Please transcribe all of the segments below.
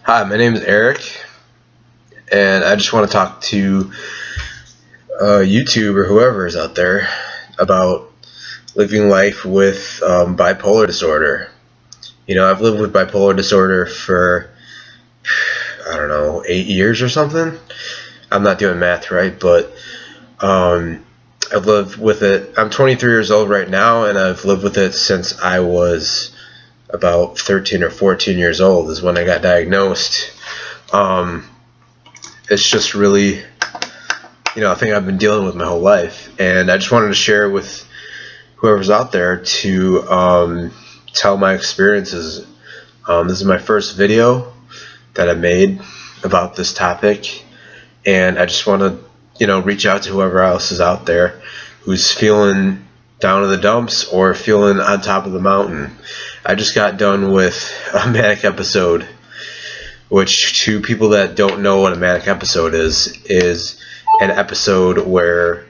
Hi, my name is Eric, and I just want to talk to YouTube or whoever is out there about living life with bipolar disorder. I've lived with bipolar disorder for, I don't know, 8 years or something. I'm not doing math right, but I've lived with it. I'm 23 years old right now, and I've lived with it since I was about 13 or 14 years old is when I got diagnosed. It's just really, a thing I've been dealing with my whole life, and I just wanted to share with whoever's out there to tell my experiences. This is my first video that I made about this topic, and I just want to, reach out to whoever else is out there who's feeling down in the dumps or feeling on top of the mountain. I just got done with a manic episode, which, to people that don't know what a manic episode is an episode where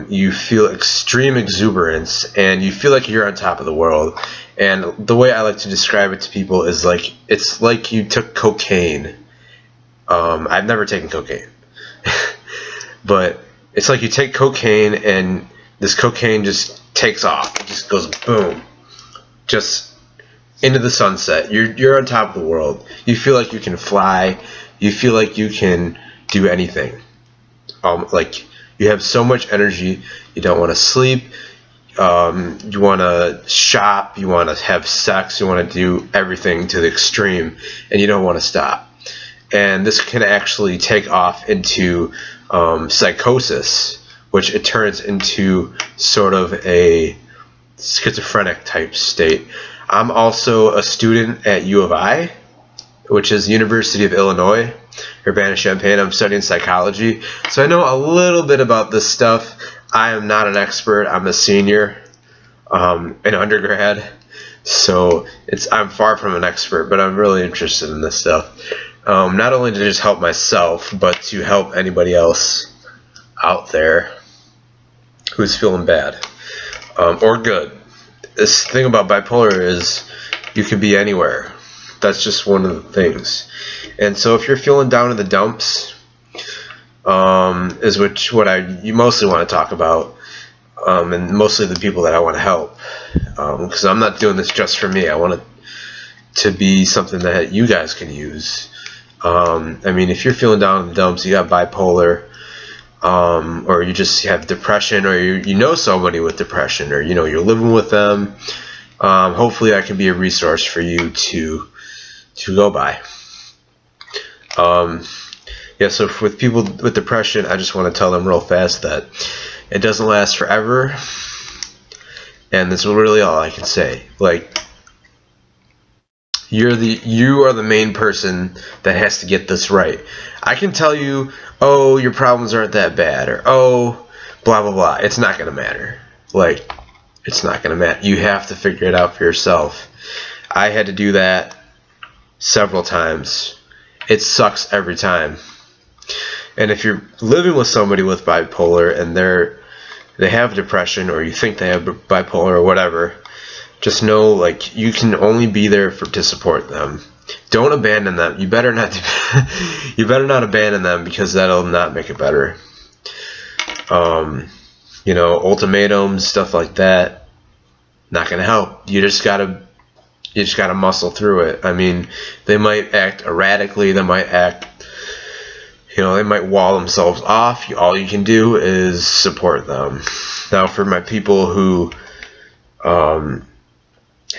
you feel extreme exuberance and you feel like you're on top of the world. And the way I like to describe it to people is it's like you took cocaine. I've never taken cocaine, but it's like you take cocaine and this cocaine just takes off. It just goes boom, just into the sunset. You're on top of the world. You feel like you can fly. You feel like you can do anything. Like you have so much energy. You don't want to sleep. You want to shop. You want to have sex. You want to do everything to the extreme, and you don't want to stop. And this can actually take off into psychosis, which it turns into sort of a schizophrenic type state. I'm also a student at U of I, which is the University of Illinois, Urbana-Champaign. I'm studying psychology, so I know a little bit about this stuff. I am not an expert. I'm a senior in undergrad, so I'm far from an expert, but I'm really interested in this stuff. Not only to just help myself, but to help anybody else out there who's feeling bad or good. This thing about bipolar is you can be anywhere. That's just one of the things. And so if you're feeling down in the dumps, is what you mostly want to talk about, and mostly the people that I want to help, because I'm not doing this just for me. I want it to be something that you guys can use. If you're feeling down in the dumps, you got bipolar, or you just have depression, or you know somebody with depression, or you're living with them, hopefully I can be a resource for you to go by. So with people with depression, I just want to tell them real fast that it doesn't last forever, and that's really all I can say. You are the main person that has to get this right. I can tell you, oh, your problems aren't that bad, or oh, blah blah blah. It's not gonna matter. It's not gonna matter. You have to figure it out for yourself. I had to do that several times. It sucks every time. And if you're living with somebody with bipolar and they have depression, or you think they have bipolar or whatever, just know you can only be there to support them. Don't abandon them. You better not abandon them, because that'll not make it better. Ultimatums, stuff like that, not gonna help. You just gotta muscle through it. They might act erratically. They might wall themselves off. All you can do is support them. Now, for my people who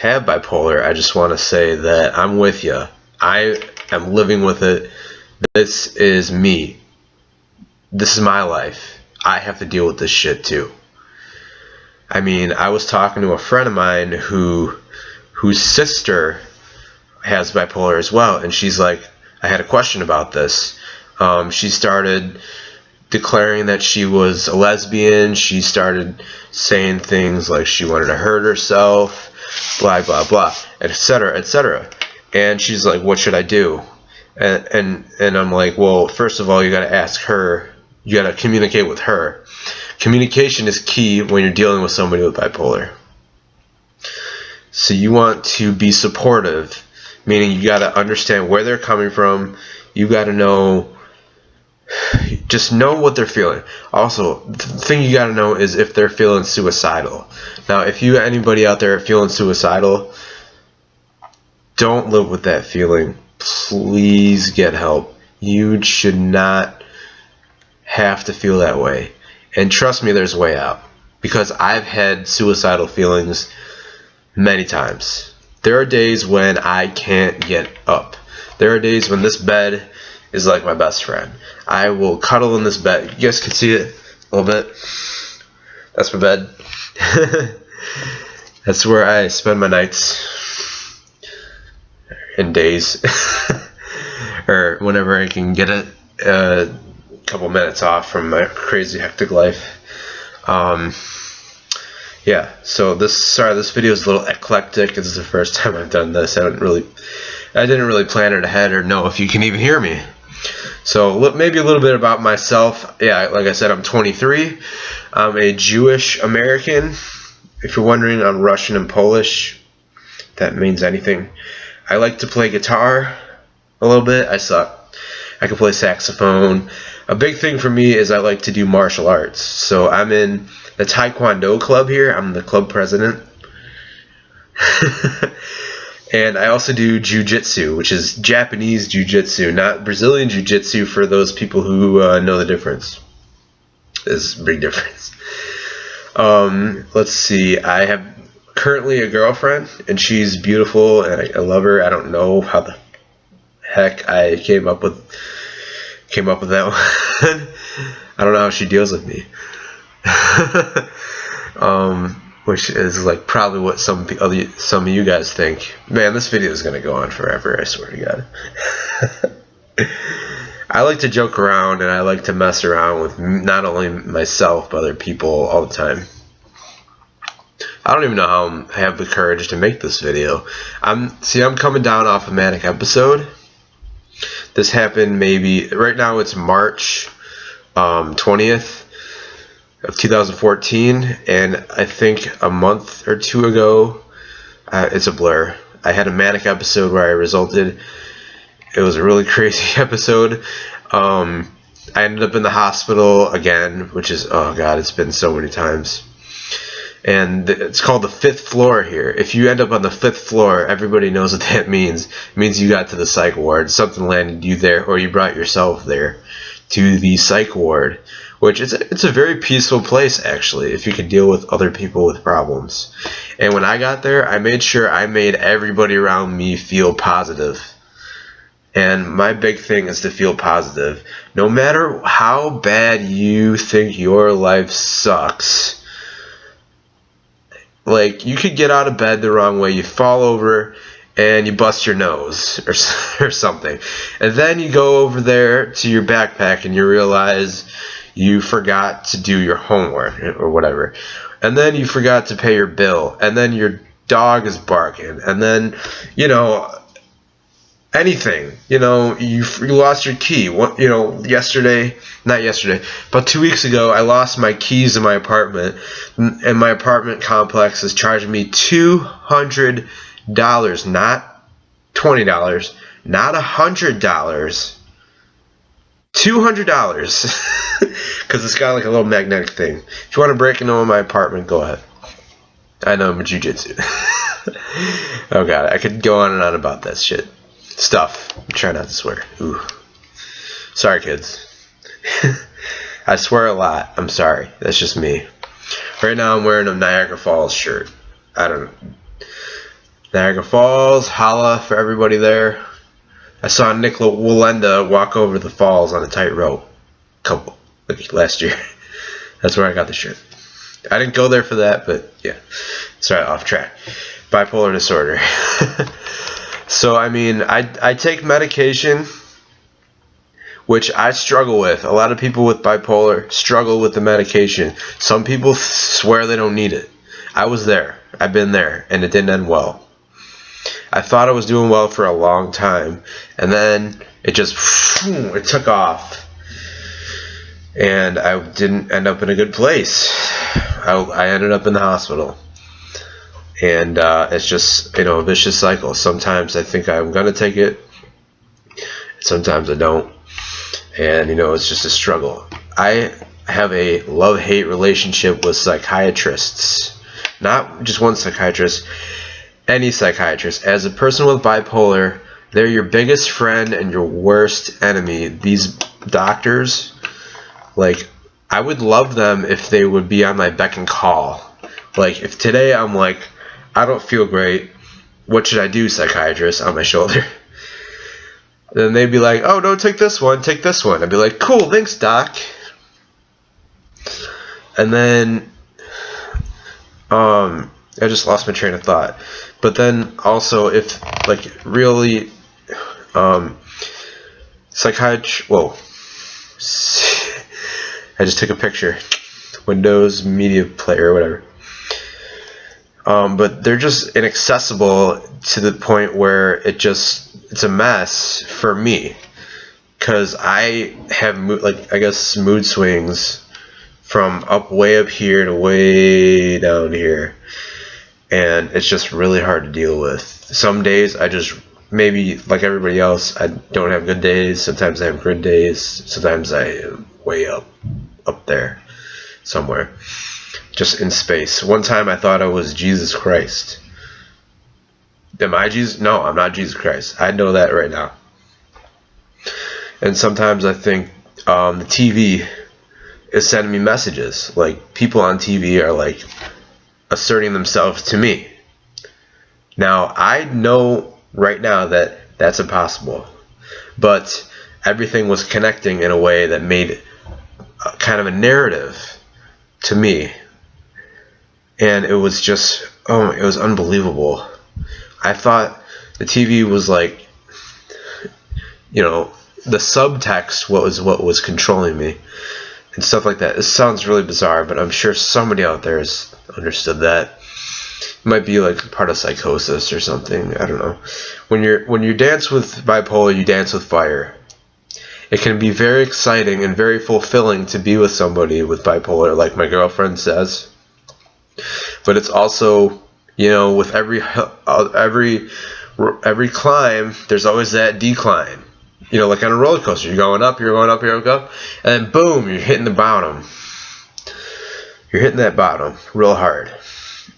have bipolar, I just want to say that I'm with you. I am living with it. This is me. This is my life. I have to deal with this shit too. I was talking to a friend of mine whose sister has bipolar as well, and she's like, I had a question about this. She started declaring that she was a lesbian. She started saying things like she wanted to hurt herself, blah blah blah, etc., etc. And she's like, what should I do? And I'm like, well, first of all, you got to ask her. You got to communicate with her. Communication is key when you're dealing with somebody with bipolar. So you want to be supportive, meaning you got to understand where they're coming from. You got to just know what they're feeling. Also, the thing you got to know is if they're feeling suicidal. Now, if anybody out there feeling suicidal, don't live with that feeling. Please get help. You should not have to feel that way. And trust me, there's a way out. Because I've had suicidal feelings many times. There are days when I can't get up. There are days when this bed is like my best friend. I will cuddle in this bed. You guys can see it a little bit. That's my bed. That's where I spend my nights and days. Or whenever I can get a couple minutes off from my crazy hectic life. Yeah, so this video is a little eclectic. This is the first time I've done this. I didn't really plan it ahead or know if you can even hear me. So maybe a little bit about myself. Yeah, like I said, I'm 23. I'm a Jewish American. If you're wondering, I'm Russian and Polish. If that means anything. I like to play guitar a little bit. I suck. I can play saxophone. A big thing for me is I like to do martial arts. So I'm in the Taekwondo club here. I'm the club president. And I also do Jiu-Jitsu, which is Japanese Jiu-Jitsu, not Brazilian Jiu-Jitsu for those people who know the difference. There's a big difference. Let's see. I have currently a girlfriend, and she's beautiful, and I love her. I don't know how the heck I came up with that one. I don't know how she deals with me. Which is like probably what some of you guys think. Man, this video is gonna go on forever, I swear to God. I like to joke around and I like to mess around with not only myself but other people all the time. I don't even know how I have the courage to make this video. I'm coming down off a manic episode. This happened right now it's March 20th of 2014, and I think a month or two ago, it's a blur, I had a manic episode where it was a really crazy episode. I ended up in the hospital again, which is, oh god, it's been so many times. And it's called the 5th floor here. If you end up on the 5th floor, everybody knows what that means. It means you got to the psych ward. Something landed you there, or you brought yourself there to the psych ward, which it's a very peaceful place, actually, if you can deal with other people with problems. And when I got there, I made sure I made everybody around me feel positive. And my big thing is to feel positive. No matter how bad you think your life sucks, like, you could get out of bed the wrong way, you fall over and you bust your nose or something, and then you go over there to your backpack and you realize you forgot to do your homework or whatever, and then you forgot to pay your bill, and then your dog is barking, and then, anything, you lost your key. About 2 weeks ago, I lost my keys in my apartment, and my apartment complex is charging me $200, not $20, not $100, $200, because it's got like a little magnetic thing. If you want to break into my apartment, go ahead. I know I'm a jiu-jitsu. Oh god, I could go on and on about that shit. Stuff. I'm trying not to swear. Ooh. Sorry, kids. I swear a lot. I'm sorry. That's just me. Right now I'm wearing a Niagara Falls shirt. I don't know. Niagara Falls, holla for everybody there. I saw Nick Wallenda walk over the falls on a tightrope last year. That's where I got the shirt. I didn't go there for that, but yeah. Sorry, off track. Bipolar disorder. So, I take medication, which I struggle with. A lot of people with bipolar struggle with the medication. Some people swear they don't need it. I was there. I've been there, and it didn't end well. I thought I was doing well for a long time, and then it took off, and I didn't end up in a good place. I ended up in the hospital. And it's just, a vicious cycle. Sometimes I think I'm gonna take it, sometimes I don't, and it's just a struggle. I have a love-hate relationship with psychiatrists, not just one psychiatrist, any psychiatrist. As a person with bipolar, they're your biggest friend and your worst enemy. These doctors, like, I would love them if they would be on my beck and call. Like, if today I'm like, I don't feel great, what should I do, psychiatrist, on my shoulder? Then they'd be like, oh, no, take this one, take this one. I'd be like, cool, thanks, doc. And then, I just lost my train of thought. But then also, if, like, really, psychiatry, whoa, I just took a picture, Windows Media Player or whatever. But they're just inaccessible to the point where it's a mess for me, because I have mood swings from way up here to way down here, and it's just really hard to deal with. Some days I just, maybe like everybody else, I don't have good days. Sometimes I have good days. Sometimes I am way up there somewhere, just in space. One time I thought I was Jesus Christ. Am I Jesus? No, I'm not Jesus Christ. I know that right now. And sometimes I think the TV is sending me messages. Like, people on TV are like asserting themselves to me. Now, I know right now that that's impossible, but everything was connecting in a way that made kind of a narrative to me. And it was just, it was unbelievable. I thought the TV was like, the subtext, what was controlling me, and stuff like that. It sounds really bizarre, but I'm sure somebody out there has understood that. It might be like part of psychosis or something. I don't know. When you dance with bipolar, you dance with fire. It can be very exciting and very fulfilling to be with somebody with bipolar, like my girlfriend says. But it's also, with every climb, there's always that decline. Like on a roller coaster, you're going up, and then boom, you're hitting the bottom. You're hitting that bottom real hard.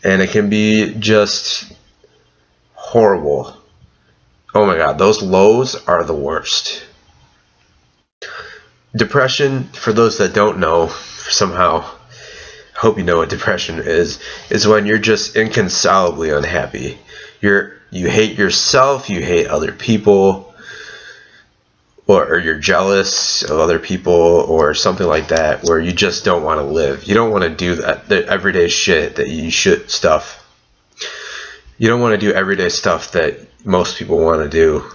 And it can be just horrible. Oh my God, those lows are the worst. Depression, for those that don't know, somehow, I hope you know what depression is when you're just inconsolably unhappy. You hate yourself, you hate other people, or you're jealous of other people, or something like that, where you just don't want to live. You don't want to do the everyday shit that you should stuff. You don't want to do everyday stuff that most people want to do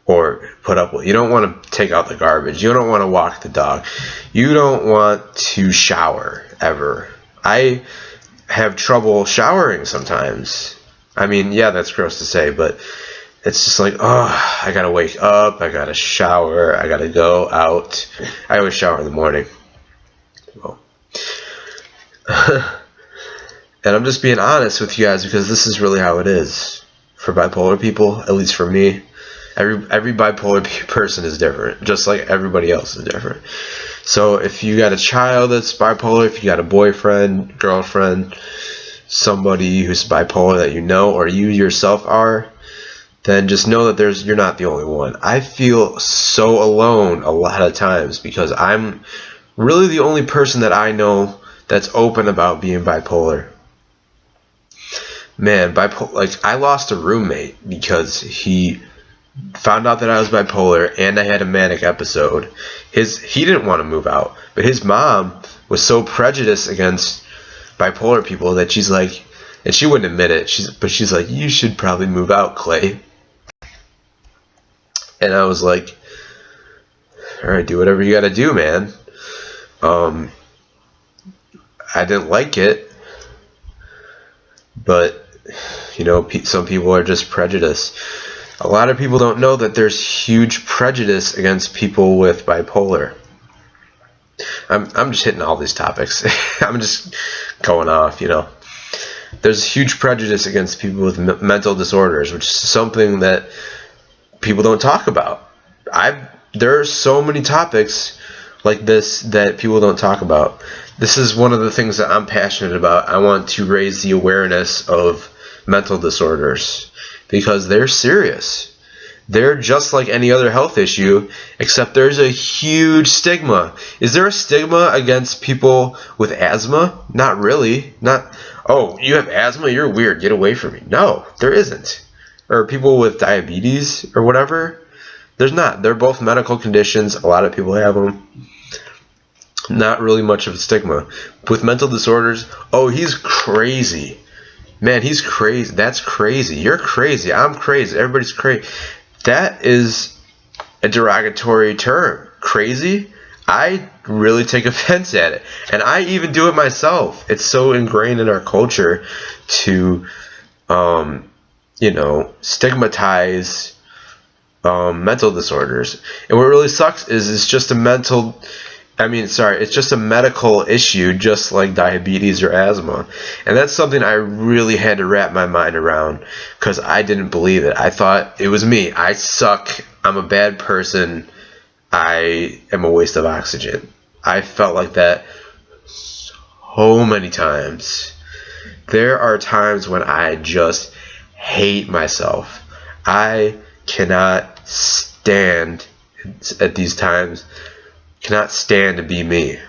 or put up with. You don't want to take out the garbage. You don't want to walk the dog. You don't want to shower ever. I have trouble showering sometimes. I mean, yeah, that's gross to say, but it's just like, I gotta wake up, I gotta shower, I gotta go out. I always shower in the morning. Well, and I'm just being honest with you guys, because this is really how it is for bipolar people, at least for me. Every bipolar person is different, just like everybody else is different. So if you got a child that's bipolar, if you got a boyfriend, girlfriend, somebody who's bipolar that you know, or you yourself are, then just know that you're not the only one. I feel so alone a lot of times, because I'm really the only person that I know that's open about being bipolar. Man, I lost a roommate because he found out that I was bipolar and I had a manic episode. He didn't want to move out, but his mom was so prejudiced against bipolar people that she's like, and she wouldn't admit it, she's like, you should probably move out, Clay. And I was like, all right, do whatever you gotta do, man. I didn't like it, but some people are just prejudiced. A lot of people don't know that there's huge prejudice against people with bipolar. I'm just hitting all these topics. I'm just going off, there's a huge prejudice against people with mental disorders, which is something that people don't talk about. There are so many topics like this that people don't talk about. This is one of the things that I'm passionate about. I want to raise the awareness of mental disorders because they're serious. They're just like any other health issue, except there's a huge stigma. Is there a stigma against people with asthma? Not really. Not, oh, you have asthma? You're weird. Get away from me. No, there isn't. Or people with diabetes or whatever? There's not. They're both medical conditions. A lot of people have them. Not really much of a stigma. With mental disorders, oh, he's crazy. Man, he's crazy. That's crazy. You're crazy. I'm crazy. Everybody's crazy. That is a derogatory term. Crazy? I really take offense at it. And I even do it myself. It's so ingrained in our culture to, stigmatize mental disorders. And what really sucks is it's just it's just a medical issue, just like diabetes or asthma. And that's something I really had to wrap my mind around because I didn't believe it. I thought it was me. I suck. I'm a bad person. I am a waste of oxygen. I felt like that so many times. There are times when I just hate myself. I cannot stand at these times. Cannot stand to be me.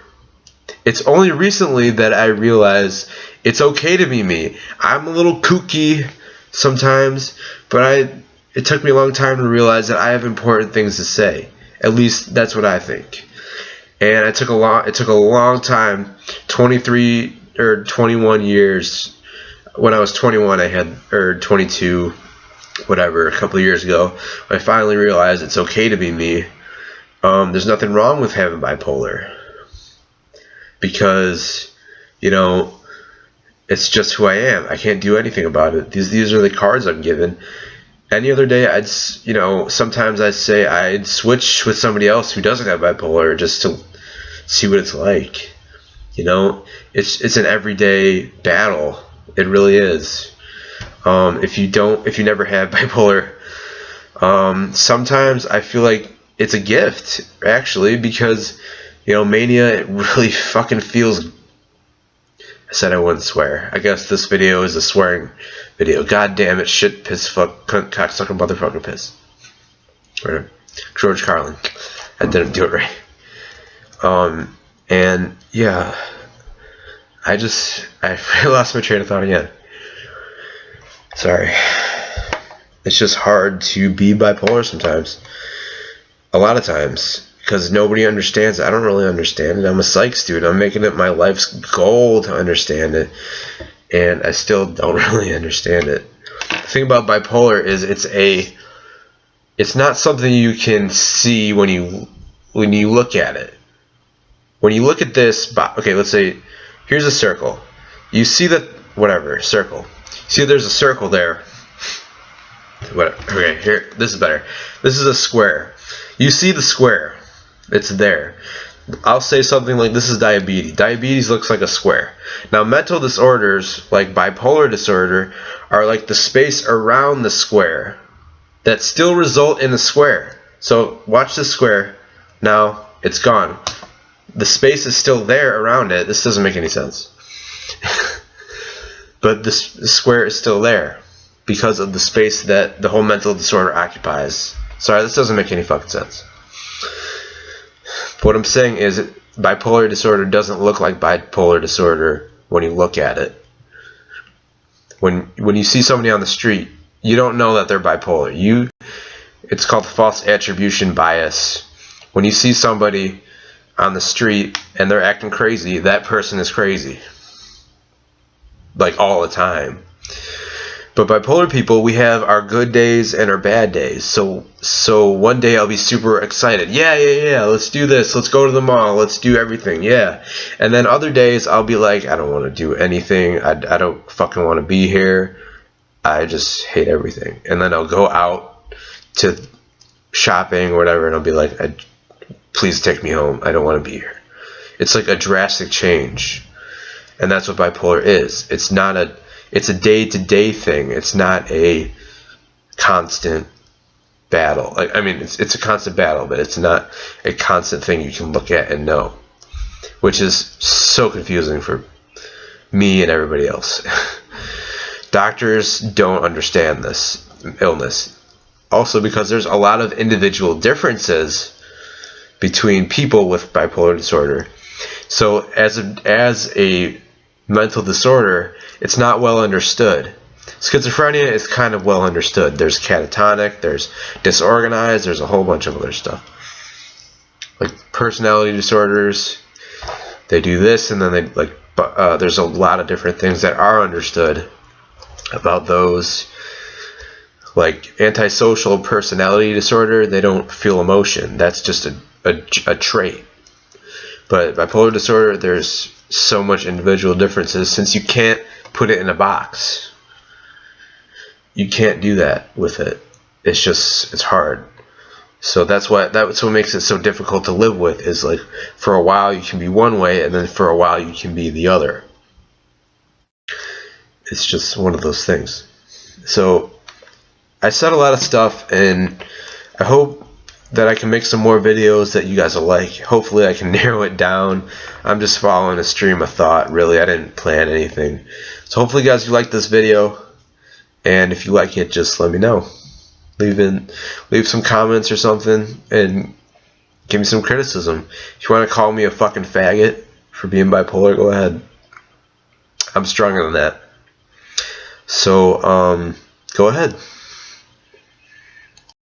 It's only recently that I realized it's okay to be me. I'm a little kooky sometimes, but it took me a long time to realize that I have important things to say. At least that's what I think. And it took a long time, 23 or 21 years. When I was 21, or 22, whatever, a couple of years ago, I finally realized it's okay to be me. There's nothing wrong with having bipolar because, it's just who I am. I can't do anything about it. These are the cards I'm given. Any other day, sometimes I'd say I'd switch with somebody else who doesn't have bipolar just to see what it's like. It's an everyday battle. It really is. If you never have bipolar, sometimes I feel like it's a gift, actually, because, mania, it really fucking feels... I said I wouldn't swear. I guess this video is a swearing video. God damn it, shit, piss, fuck, cunt, cocksucker, motherfucker, piss. Or George Carlin. I didn't do it right. And, yeah. I lost my train of thought again. Sorry. It's just hard to be bipolar sometimes. A lot of times, because nobody understands it. I don't really understand it. I'm a psych student. I'm making it my life's goal to understand it, and I still don't really understand it. The thing about bipolar is it's not something you can see when you look at it. When you look at this, okay, let's say here's a circle. You see that circle. See, there's a circle there. Okay, here, this is better. This is a square. You see the square. It's there. I'll say something like this is diabetes. Diabetes looks like a square. Now, mental disorders, like bipolar disorder, are like the space around the square that still result in the square. So, watch this square. Now, it's gone. The space is still there around it. This doesn't make any sense. But the square is still there because of the space that the whole mental disorder occupies. Sorry, this doesn't make any fucking sense. What I'm saying is bipolar disorder doesn't look like bipolar disorder when you look at it. When you see somebody on the street, you don't know that they're bipolar. It's called false attribution bias. When you see somebody on the street and they're acting crazy, that person is crazy. Like all the time. But bipolar people, we have our good days and our bad days. So one day I'll be super excited. Yeah, let's do this. Let's go to the mall. Let's do everything. Yeah. And then other days I'll be like, I don't want to do anything. I don't fucking want to be here. I just hate everything. And then I'll go out to shopping or whatever and I'll be like, please take me home. I don't want to be here. It's like a drastic change. And that's what bipolar is. It's not it's a day-to-day thing. It's not a constant battle. I mean, it's a constant battle, but it's not a constant thing you can look at and know, which is so confusing for me and everybody else. Doctors don't understand this illness. Also, because there's a lot of individual differences between people with bipolar disorder. So as a mental disorder, it's not well understood. Schizophrenia is kind of well understood. There's catatonic, there's disorganized, there's a whole bunch of other stuff. Like personality disorders, they do this, and then they there's a lot of different things that are understood about those. Like antisocial personality disorder, they don't feel emotion. That's just a trait. But bipolar disorder, there's so much individual differences, since you can't put it in a box. You can't do that with it. It's hard. So that's what makes it so difficult to live with, is like for a while you can be one way, and then for a while you can be the other. It's just one of those things. So I said a lot of stuff, and I hope that I can make some more videos that you guys will like. Hopefully I can narrow it down. I'm just following a stream of thought, really. I didn't plan anything. So hopefully you guys like this video, and if you like it, just let me know. Leave some comments or something, and give me some criticism. If you want to call me a fucking faggot for being bipolar, go ahead. I'm stronger than that. So go ahead.